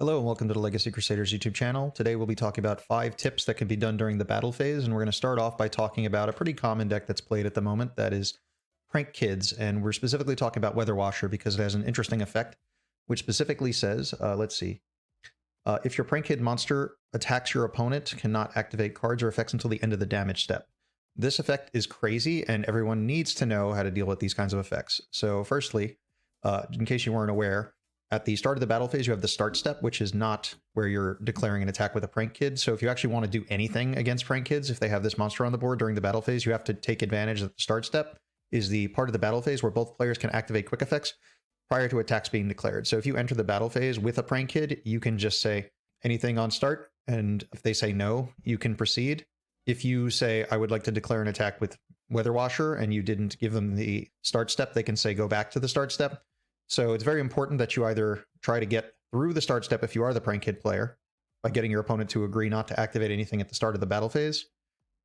Hello and welcome to the Legacy Crusaders YouTube channel. Today we'll be talking about 5 tips that can be done during the battle phase, and we're going to start off by talking about a pretty common deck that's played at the moment, that is Prank Kids, and we're specifically talking about Weather Washer because it has an interesting effect, which specifically says, if your Prank Kid monster attacks your opponent, cannot activate cards or effects until the end of the damage step. This effect is crazy, and everyone needs to know how to deal with these kinds of effects. So firstly, in case you weren't aware, at the start of the battle phase, you have the start step, which is not where you're declaring an attack with a Prank Kid. So if you actually want to do anything against Prank Kids, if they have this monster on the board during the battle phase, you have to take advantage that the start step is the part of the battle phase where both players can activate quick effects prior to attacks being declared. So if you enter the battle phase with a Prank Kid, you can just say anything on start, and if they say no, you can proceed. If you say, I would like to declare an attack with Weather Washer, and you didn't give them the start step, they can say go back to the start step. So it's very important that you either try to get through the start step if you are the Prank Kid player by getting your opponent to agree not to activate anything at the start of the battle phase,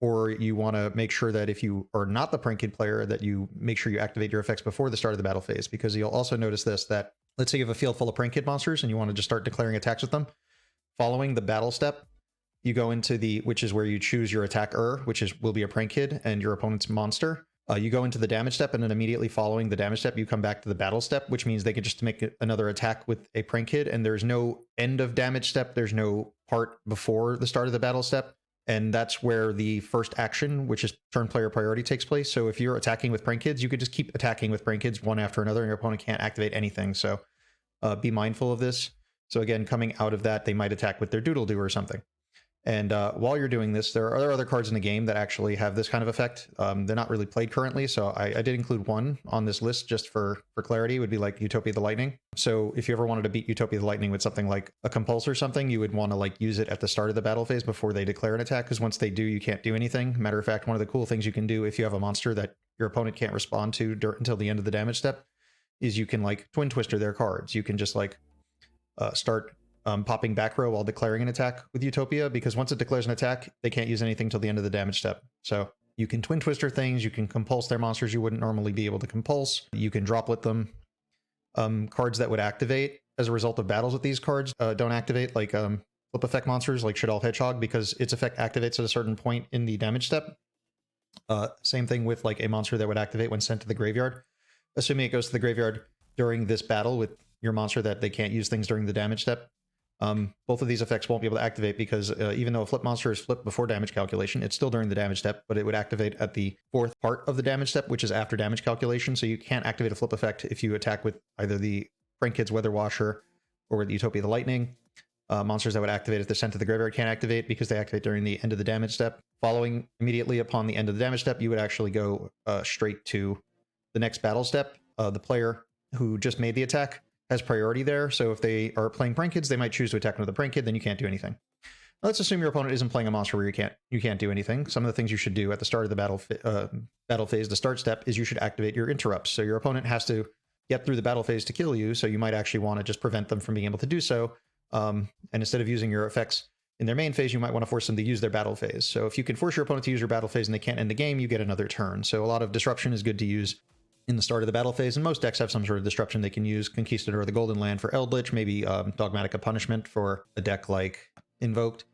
or you want to make sure that if you are not the Prank Kid player, that you make sure you activate your effects before the start of the battle phase, because you'll also notice this, that let's say you have a field full of Prank Kid monsters and you want to just start declaring attacks with them. Following the battle step, you go into which is where you choose your attacker, will be a Prank Kid and your opponent's monster. You go into the damage step, and then immediately following the damage step, you come back to the battle step, which means they can just make another attack with a Prank Kid, and there's no end of damage step. There's no part before the start of the battle step, and that's where the first action, which is turn player priority, takes place. So if you're attacking with Prank Kids, you could just keep attacking with Prank Kids one after another, and your opponent can't activate anything. So be mindful of this. So again, coming out of that, they might attack with their Doodle-Doo or something. And while you're doing this, there are other cards in the game that actually have this kind of effect. They're not really played currently, so I did include one on this list just for clarity. It would be like Utopia the Lightning. So if you ever wanted to beat Utopia the Lightning with something like a Compulse or something, you would want to use it at the start of the battle phase before they declare an attack, because once they do, you can't do anything. Matter of fact, one of the cool things you can do if you have a monster that your opponent can't respond to until the end of the damage step is you can Twin Twister their cards. You can just start popping back row while declaring an attack with Utopia, because once it declares an attack, they can't use anything till the end of the damage step. So you can Twin Twister things, you can compulse their monsters you wouldn't normally be able to compulse, you can droplet them. Cards that would activate as a result of battles with these cards don't activate, like flip effect monsters like Shadolf Hedgehog, because its effect activates at a certain point in the damage step. Same thing with a monster that would activate when sent to the graveyard, assuming it goes to the graveyard during this battle with your monster that they can't use things during the damage step. Both of these effects won't be able to activate because even though a flip monster is flipped before damage calculation, it's still during the damage step, but it would activate at the fourth part of the damage step, which is after damage calculation. So you can't activate a flip effect if you attack with either the Prank Kids Weather Washer or with Utopia the Lightning. Monsters that would activate if they're sent to the graveyard can't activate because they activate during the end of the damage step. Following immediately upon the end of the damage step, you would actually go straight to the next battle step. The player who just made the attack has priority there, so if they are playing Prank Kids, they might choose to attack another Prank Kid, then you can't do anything. Now, let's assume your opponent isn't playing a monster where you can't do anything. Some of the things you should do at the start of the battle phase, the start step, is you should activate your interrupts. So your opponent has to get through the battle phase to kill you, so you might actually want to just prevent them from being able to do so. And instead of using your effects in their main phase, you might want to force them to use their battle phase. So if you can force your opponent to use your battle phase and they can't end the game, you get another turn. So a lot of disruption is good to use in the start of the battle phase, and most decks have some sort of disruption they can use. Conquistador of the Golden Land for Eldritch, maybe Dogmatica Punishment for a deck like Invoked.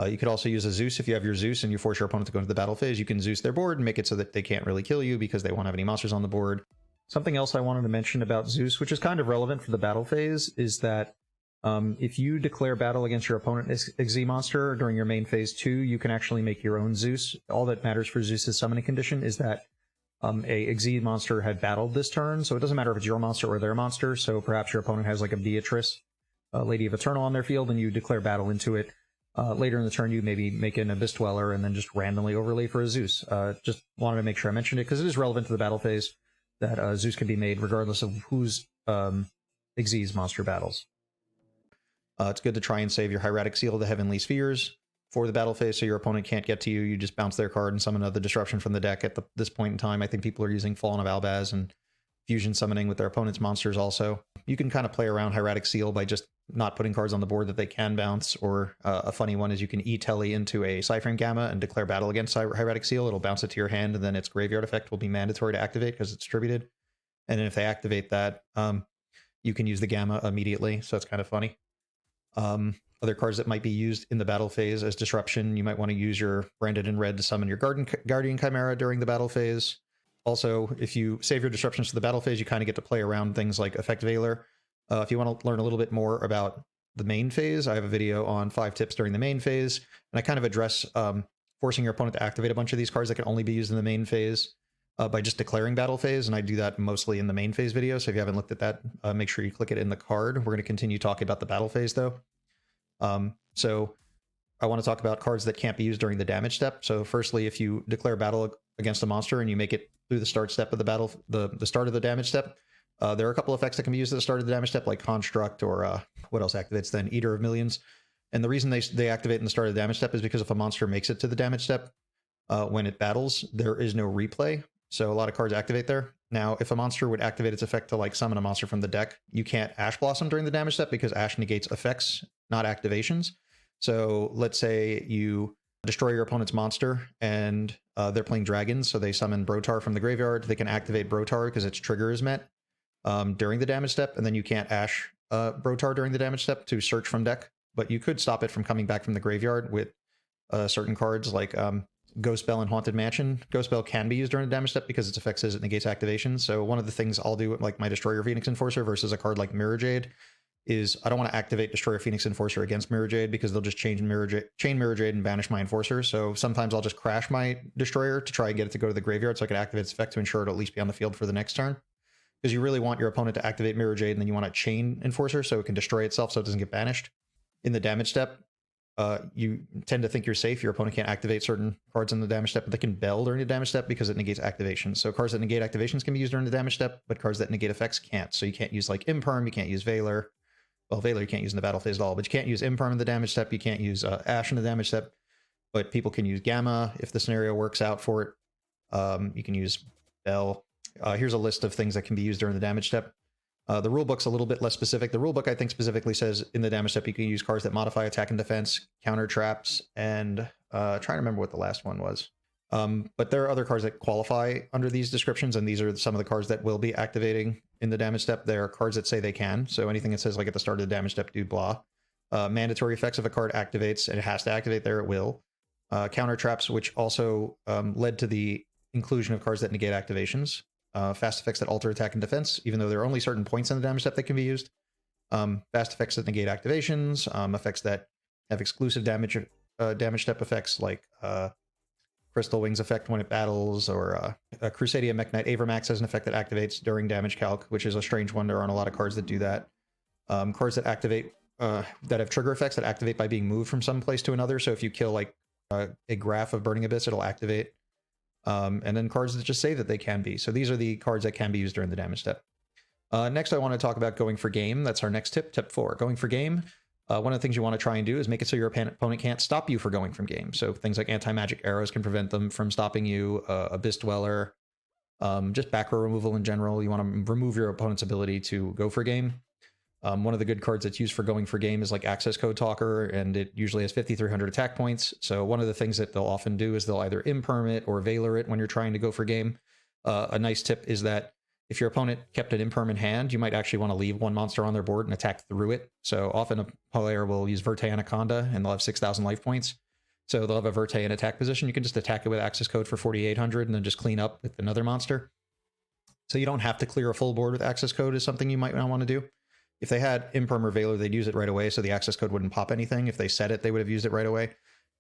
You could also use a Zeus if you have your Zeus and you force your opponent to go into the battle phase. You can Zeus their board and make it so that they can't really kill you because they won't have any monsters on the board. Something else I wanted to mention about Zeus, which is kind of relevant for the battle phase, is that if you declare battle against your opponent's Xyz monster during your main phase 2, you can actually make your own Zeus. All that matters for Zeus's summoning condition is that a Xyz monster had battled this turn, so it doesn't matter if it's your monster or their monster. So perhaps your opponent has a Beatrice, Lady of Eternal on their field, and you declare battle into it. Later in the turn, you maybe make an Abyss Dweller and then just randomly overlay for a Zeus. Just wanted to make sure I mentioned it because it is relevant to the battle phase that Zeus can be made regardless of whose Xyz monster battles. It's good to try and save your Hieratic Seal, the Heavenly Spheres, for the battle phase, so your opponent can't get to you. You just bounce their card and summon another disruption from the deck at this point in time. I think people are using Fallen of Albaz and fusion summoning with their opponent's monsters also. You can kind of play around Hieratic Seal by just not putting cards on the board that they can bounce, or a funny one is you can E-Telly into a Cyframe Gamma and declare battle against Hieratic Seal. It'll bounce it to your hand, and then its graveyard effect will be mandatory to activate because it's distributed. And then if they activate that, you can use the Gamma immediately, so it's kind of funny. Other cards that might be used in the battle phase as disruption, you might want to use your Branded in Red to summon your Guardian Chimera during the battle phase. Also, if you save your disruptions for the battle phase, you kind of get to play around things like Effect Veiler. If you want to learn a little bit more about the main phase, I have a video on 5 tips during the main phase, and I kind of address forcing your opponent to activate a bunch of these cards that can only be used in the main phase by just declaring battle phase, and I do that mostly in the main phase video, so if you haven't looked at that, make sure you click it in the card. We're going to continue talking about the battle phase, though. So I want to talk about cards that can't be used during the damage step. So firstly, if you declare battle against a monster and you make it through the start step of the battle, the start of the damage step, there are a couple effects that can be used at the start of the damage step, like Construct, or what else activates then? Eater of Millions. And the reason they activate in the start of the damage step is because if a monster makes it to the damage step when it battles, there is no replay. So a lot of cards activate there. Now, if a monster would activate its effect to like summon a monster from the deck, you can't Ash Blossom during the damage step because Ash negates effects, not activations. So let's say you destroy your opponent's monster and they're playing dragons, so they summon Brotar from the graveyard. They can activate Brotar because its trigger is met during the damage step, and then you can't Ash Brotar during the damage step to search from deck, but you could stop it from coming back from the graveyard with certain cards like Ghost Bell and Haunted Mansion. Ghost Bell can be used during the damage step because its effect says it negates activation. So one of the things I'll do with like my Destroyer Phoenix Enforcer versus a card like Mirror Jade is I don't want to activate Destroyer Phoenix Enforcer against Mirror Jade because they'll just chain Mirror Jade and banish my Enforcer. So sometimes I'll just crash my Destroyer to try and get it to go to the graveyard so I can activate its effect to ensure it'll at least be on the field for the next turn. Because you really want your opponent to activate Mirror Jade, and then you want to chain Enforcer so it can destroy itself so it doesn't get banished. In the damage step, you tend to think you're safe. Your opponent can't activate certain cards in the damage step, but they can Bell during the damage step because it negates activation. So cards that negate activations can be used during the damage step, but cards that negate effects can't. So you can't use like Imperm, you can't use Veiler. Well, Veiler you can't use in the battle phase at all, but you can't use Imperm in the damage step, you can't use Ash in the damage step, but people can use Gamma if the scenario works out for it. You can use Bell. Here's a list of things that can be used during the damage step. The rulebook's a little bit less specific. The rulebook, I think, specifically says in the damage step you can use cards that modify attack and defense, counter traps, and trying to remember what the last one was. But there are other cards that qualify under these descriptions, and these are some of the cards that will be activating in the damage step. There are cards that say they can, so anything that says like at the start of the damage step, do blah. Mandatory effects, if a card activates and it has to activate there, it will. Counter traps, which also led to the inclusion of cards that negate activations. Fast effects that alter attack and defense, even though there are only certain points in the damage step that can be used. Fast effects that negate activations, effects that have exclusive damage step effects like Crystal Wings effect when it battles, or Crusadia Mech Knight Avermax has an effect that activates during damage calc, which is a strange one. There aren't a lot of cards that do that. Cards that activate, that have trigger effects that activate by being moved from some place to another. So if you kill like a Graph of Burning Abyss, it'll activate. And then cards that just say that they can be. So these are the cards that can be used during the damage step. Next, I want to talk about going for game. That's our next tip, tip 4. Going for game. One of the things you want to try and do is make it so your opponent can't stop you for going from game. So things like anti-magic arrows can prevent them from stopping you, Abyss Dweller, just back row removal in general. You want to remove your opponent's ability to go for game. One of the good cards that's used for going for game is like Access Code Talker, and it usually has 5,300 attack points. So one of the things that they'll often do is they'll either Imperm it or Veiler it when you're trying to go for game. A nice tip is that if your opponent kept an Imperm in hand, you might actually want to leave one monster on their board and attack through it. So often a player will use Verte Anaconda, and they'll have 6,000 life points. So they'll have a Verte in attack position. You can just attack it with Access Code for 4,800 and then just clean up with another monster. So you don't have to clear a full board with Access Code is something you might not want to do. If they had Imperm or Veiler, they'd use it right away, so the Access Code wouldn't pop anything. If they set it, they would have used it right away.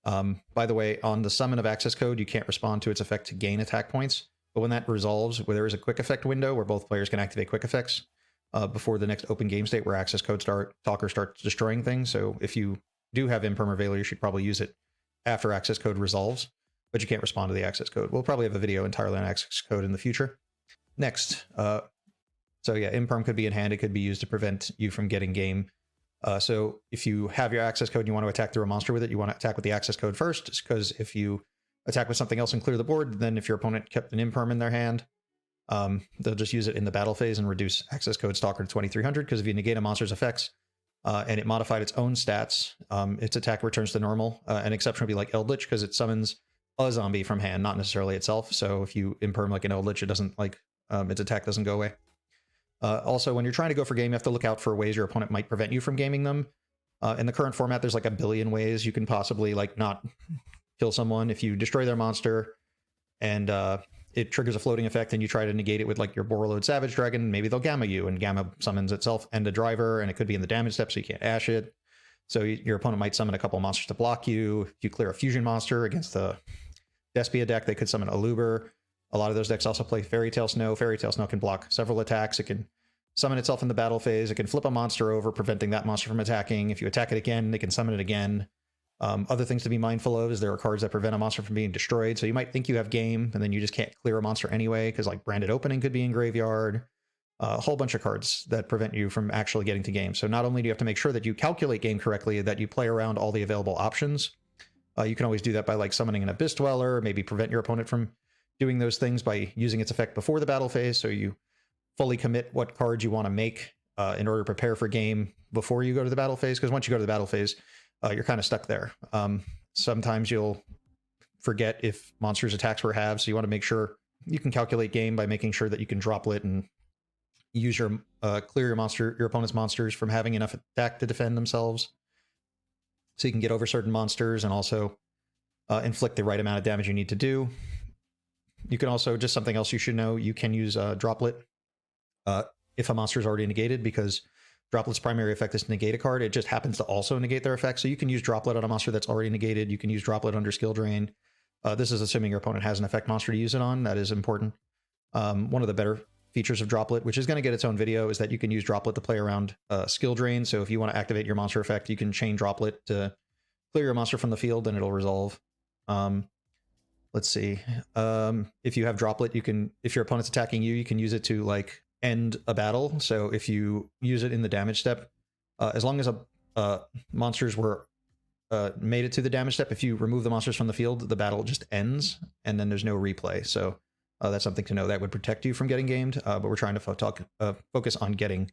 By the way, on the summon of Access Code, you can't respond to its effect to gain attack points. But when that resolves, where there is a quick effect window where both players can activate quick effects before the next open game state where Access Code Talker starts destroying things. So if you do have Imperm or Veiler, you should probably use it after Access Code resolves, but you can't respond to the Access Code. We'll probably have a video entirely on Access Code in the future. Next, so yeah, Imperm could be in hand. It could be used to prevent you from getting game. So if you have your Access Code and you want to attack through a monster with it, you want to attack with the Access Code first, because if you attack with something else and clear the board, then if your opponent kept an Imperm in their hand, they'll just use it in the battle phase and reduce Access Code Stalker to 2,300, because if you negate a monster's effects and it modified its own stats, its attack returns to normal. An exception would be like Eldritch, because it summons a zombie from hand, not necessarily itself. So if you Imperm like an Eldritch, it doesn't like its attack doesn't go away. Also, when you're trying to go for game, you have to look out for ways your opponent might prevent you from gaming them. In the current format, there's like a billion ways you can possibly like not kill someone. If you destroy their monster and it triggers a floating effect and you try to negate it with like your Borreload Savage Dragon, maybe they'll Gamma you, and Gamma summons itself and a driver, and it could be in the damage step, so you can't Ash it. So your opponent might summon a couple monsters to block you. If you clear a fusion monster against the Despia deck, they could summon Aluber. A lot of those decks also play Fairy Tail Snow. Fairy Tail Snow can block several attacks. It can summon itself in the battle phase. It can flip a monster over, preventing that monster from attacking. If you attack it again, they can summon it again. Other things to be mindful of is there are cards that prevent a monster from being destroyed. So you might think you have game, and then you just can't clear a monster anyway, because like Branded Opening could be in graveyard. A whole bunch of cards that prevent you from actually getting to game. So not only do you have to make sure that you calculate game correctly, that you play around all the available options. You can always do that by like summoning an Abyss Dweller, maybe prevent your opponent from doing those things by using its effect before the battle phase. So you fully commit what cards you want to make in order to prepare for game before you go to the battle phase. Because once you go to the battle phase, you're kind of stuck there. Sometimes you'll forget if monsters' attacks were halved, so you want to make sure you can calculate game by making sure that you can droplet and use your clear your opponent's monsters from having enough attack to defend themselves, so you can get over certain monsters and also inflict the right amount of damage you need to do. You can also, just something else you should know, you can use droplet if a monster is already negated, because Droplet's primary effect is to negate a card. It just happens to also negate their effect. So you can use Droplet on a monster that's already negated. You can use Droplet under Skill Drain. This is assuming your opponent has an effect monster to use it on. That is important. One of the better features of Droplet, which is going to get its own video, is that you can use Droplet to play around Skill Drain. So if you want to activate your monster effect, you can chain Droplet to clear your monster from the field, and it'll resolve. Let's see. If you have Droplet, you can, if your opponent's attacking you, you can use it to like end a battle. So if you use it in the damage step, as long as monsters were made it to the damage step, if you remove the monsters from the field, the battle just ends, and then there's no replay. So that's something to know that would protect you from getting gamed, but we're trying to focus on getting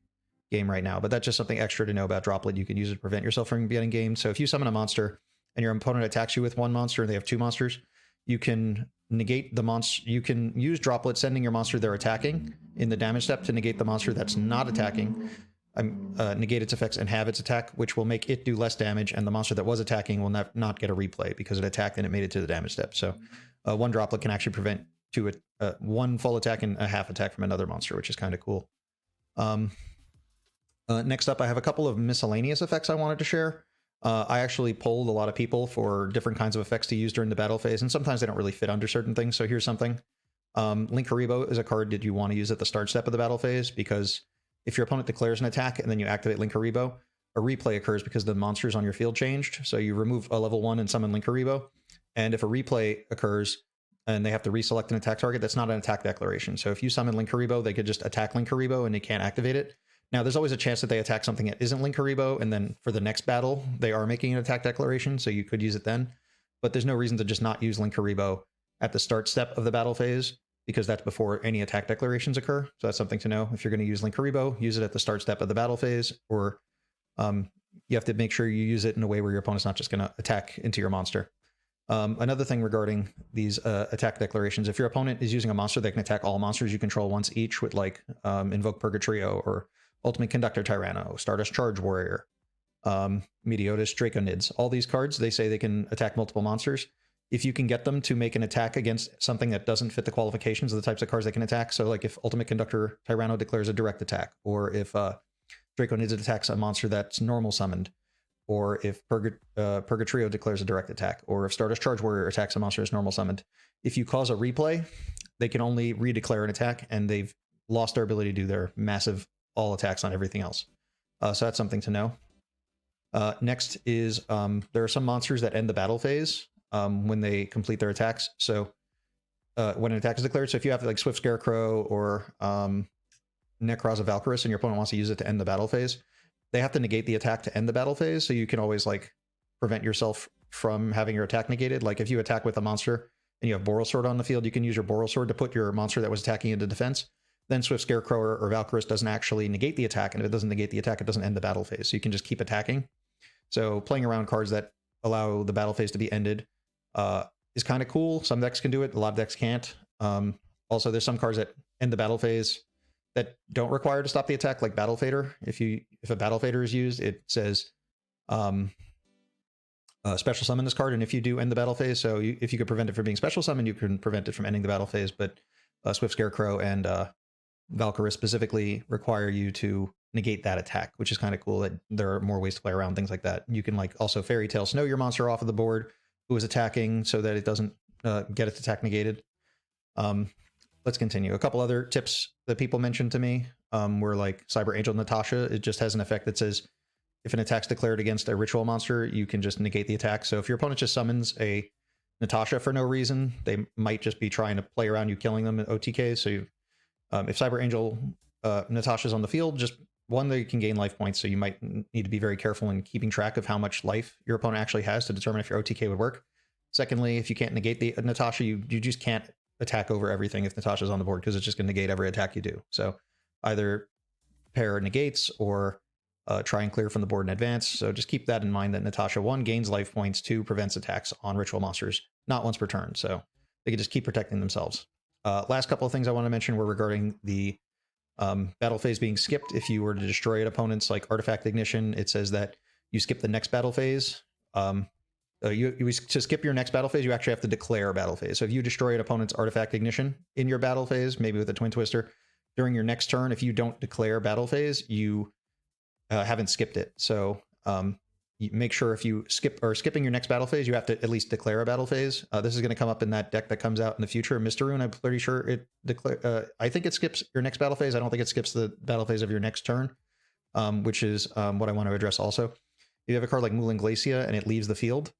game right now. But that's just something extra to know about Droplet. You can use it to prevent yourself from getting gamed. So if you summon a monster and your opponent attacks you with one monster and they have two monsters, you can negate the monster. You can use Droplet, sending your monster they're attacking in the damage step to negate the monster that's not attacking, negate its effects and have its attack, which will make it do less damage, and the monster that was attacking will not get a replay because it attacked and it made it to the damage step. So one Droplet can actually prevent one full attack and a half attack from another monster, which is kind of cool. Next up, I have a couple of miscellaneous effects I wanted to share. I actually polled a lot of people for different kinds of effects to use during the battle phase, and sometimes they don't really fit under certain things. So here's something. Linkuriboh is a card that you want to use at the start step of the battle phase, because if your opponent declares an attack and then you activate Linkuriboh, a replay occurs because the monsters on your field changed. So you remove a level 1 and summon Linkuriboh, and if a replay occurs and they have to reselect an attack target, that's not an attack declaration. So if you summon Linkuriboh, they could just attack Linkuriboh and they can't activate it. Now, there's always a chance that they attack something that isn't Linkuriboh, and then for the next battle, they are making an attack declaration, so you could use it then. But there's no reason to just not use Linkuriboh at the start step of the battle phase, because that's before any attack declarations occur. So that's something to know. If you're going to use Linkuriboh, use it at the start step of the battle phase, or you have to make sure you use it in a way where your opponent's not just going to attack into your monster. Another thing regarding these attack declarations, if your opponent is using a monster that can attack all monsters you control once each with like Invoke Purgatrio or Ultimate Conductor Tyranno, Stardust Charge Warrior, Meteotis Draconids, all these cards, they say they can attack multiple monsters. If you can get them to make an attack against something that doesn't fit the qualifications of the types of cards they can attack, so like if Ultimate Conductor Tyranno declares a direct attack, or if Draconids attacks a monster that's normal summoned, or if Purgatrio declares a direct attack, or if Stardust Charge Warrior attacks a monster that's normal summoned, if you cause a replay, they can only redeclare an attack, and they've lost their ability to do their massive all attacks on everything else. So that's something to know. Next is there are some monsters that end the battle phase when they complete their attacks. So when an attack is declared, so if you have like Swift Scarecrow or Necroz of Valkyris and your opponent wants to use it to end the battle phase, they have to negate the attack to end the battle phase. So you can always like prevent yourself from having your attack negated. Like if you attack with a monster and you have Boral Sword on the field, you can use your Boral Sword to put your monster that was attacking into defense. Then Swift Scarecrow or Valkyris doesn't actually negate the attack, and if it doesn't negate the attack, it doesn't end the battle phase. So you can just keep attacking. So playing around cards that allow the battle phase to be ended is kind of cool. Some decks can do it, a lot of decks can't. Also, there's some cards that end the battle phase that don't require to stop the attack, like Battle Fader. If a Battle Fader is used, it says Special summon this card, and if you do end the battle phase, so if you could prevent it from being special summoned, you can prevent it from ending the battle phase, but Swift Scarecrow and Valkyrie specifically require you to negate that attack, which is kind of cool that there are more ways to play around things like that. You can like also Fairy Tale Snow your monster off of the board who is attacking so that it doesn't get its attack negated. Let's continue. A couple other tips that people mentioned to me were like Cyber Angel Natasha. It just has an effect that says if an attack's declared against a ritual monster, you can just negate the attack. So if your opponent just summons a Natasha for no reason, they might just be trying to play around you killing them at OTK. So if Cyber Angel Natasha's on the field, just one, they can gain life points. So you might need to be very careful in keeping track of how much life your opponent actually has to determine if your OTK would work. Secondly, if you can't negate the Natasha, you just can't attack over everything if Natasha's on the board because it's just going to negate every attack you do. So either pair negates or try and clear from the board in advance. So just keep that in mind that Natasha, 1, gains life points, 2, prevents attacks on ritual monsters, not once per turn. So they can just keep protecting themselves. Last couple of things I want to mention were regarding the battle phase being skipped. If you were to destroy an opponent's like artifact ignition, it says that you skip the next battle phase. To skip your next battle phase, you actually have to declare a battle phase. So if you destroy an opponent's artifact ignition in your battle phase, maybe with a Twin Twister, during your next turn, if you don't declare battle phase, you haven't skipped it. So you make sure if you skipping your next battle phase, you have to at least declare a battle phase. This is going to come up in that deck that comes out in the future. Mr. Rune, I'm pretty sure it I think it skips your next battle phase. I don't think it skips the battle phase of your next turn, which is what I want to address also. If you have a card like Mulan Glacia and it leaves the field,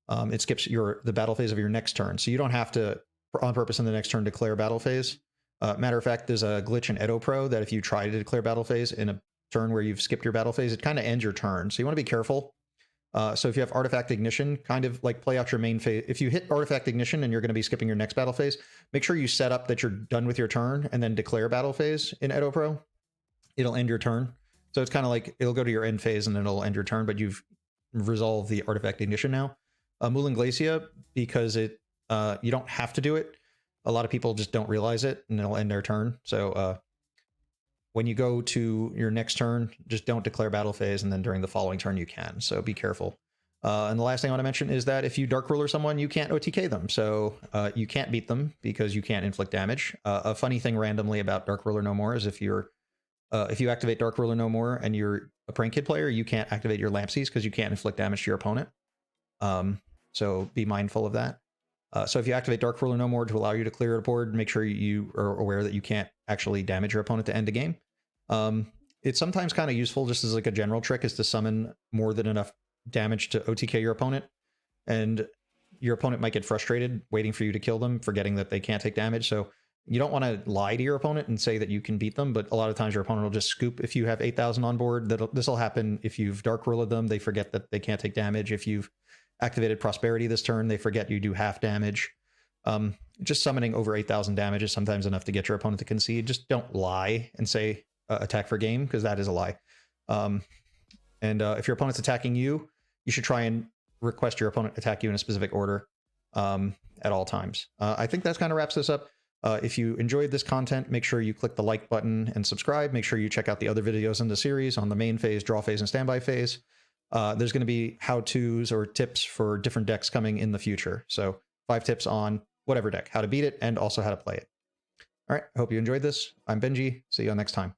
it skips the battle phase of your next turn. So you don't have to, on purpose in the next turn, declare battle phase. Matter of fact, there's a glitch in Edo Pro that if you try to declare battle phase in a turn where you've skipped your battle phase, it kind of ends your turn. So you want to be careful. So if you have Artifact Ignition, kind of like play out your main phase. If you hit Artifact Ignition and you're going to be skipping your next battle phase, make sure you set up that you're done with your turn and then declare battle phase in Edo Pro. It'll end your turn. So it's kind of like it'll go to your end phase and then it'll end your turn, but you've resolved the Artifact Ignition now. Mulan Glacia, because it you don't have to do it. A lot of people just don't realize it and it'll end their turn. So when you go to your next turn, just don't declare battle phase, and then during the following turn you can. So be careful. And the last thing I want to mention is that if you Dark Ruler someone, you can't OTK them. So you can't beat them because you can't inflict damage. A funny thing randomly about Dark Ruler No More is if you activate Dark Ruler No More and you're a Prank Kid player, you can't activate your Lampsies because you can't inflict damage to your opponent. So be mindful of that. So if you activate Dark Ruler No More to allow you to clear a board, make sure you are aware that you can't actually damage your opponent to end a game. It's sometimes kind of useful just as like a general trick is to summon more than enough damage to OTK your opponent, and your opponent might get frustrated waiting for you to kill them, forgetting that they can't take damage. So you don't want to lie to your opponent and say that you can beat them, but a lot of times your opponent will just scoop if you have 8,000 on board. This will happen if you've Dark Ruled them, they forget that they can't take damage. If you've activated Prosperity this turn, they forget you do half damage. Just summoning over 8,000 damage is sometimes enough to get your opponent to concede. Just don't lie and say attack for game, because that is a lie. If your opponent's attacking you, you should try and request your opponent attack you in a specific order at all times. I think that kind of wraps this up. If you enjoyed this content, make sure you click the like button and subscribe. Make sure you check out the other videos in the series on the main phase, draw phase, and standby phase. There's going to be how-tos or tips for different decks coming in the future. So 5 tips on whatever deck, how to beat it, and also how to play it. All right, I hope you enjoyed this. I'm Benji. See you all next time.